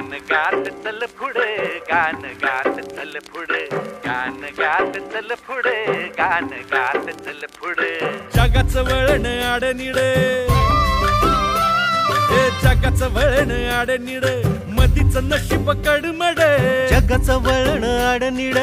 गान गात चल पुढे गान गात चल पुढे गान गात चल पुढे गान गात चल पुढे जगाचं वळण आडनिड हे जगाचं वळण आडनिड मधीच नशीब कडमड जगाचं वळण आडनिड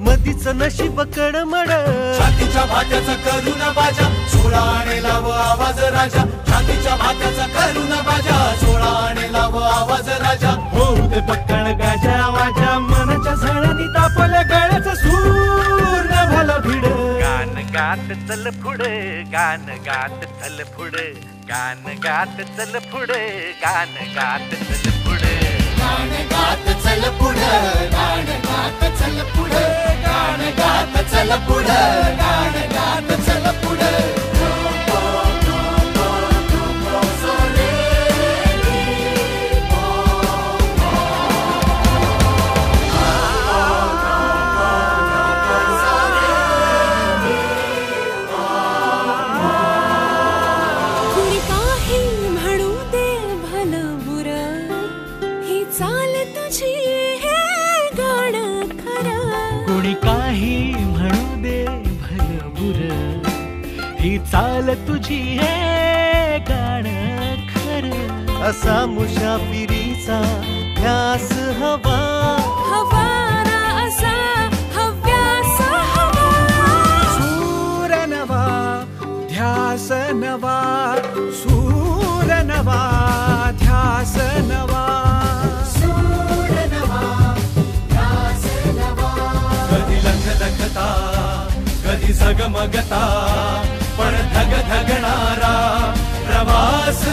मधीच नशीब कडमड छातीच्या भात्याचा करून बाजा सोळा आणि लाव आवाज राजा छातीच्या भात्याचा करून बाजा सोळा आणि लाव आवाज राजा होऊ दे पक्कळ गाजा वाजा मनाच्या झाडानी तापल्या गळ्याचं सूर नभाला भिड गान गात चल पुढे गान गात चल पुढे गान गात चल पुढे गान गात चल पुढे गाण गात चल पुढं गाण गात चल पुढं गाण गात चल पुढं गाण गात चल पुढं कोणी काही म्हणू दे भलं बुर ही चाल तुझी हे गाणं खरं असा मुसाफिरीचा ध्यास हवा हवारा असा हव्यास हवा सूर नवा ध्यास नवा सूर नवा ध्यास नवा कधी झगमगता पण धग धगणारा प्रवास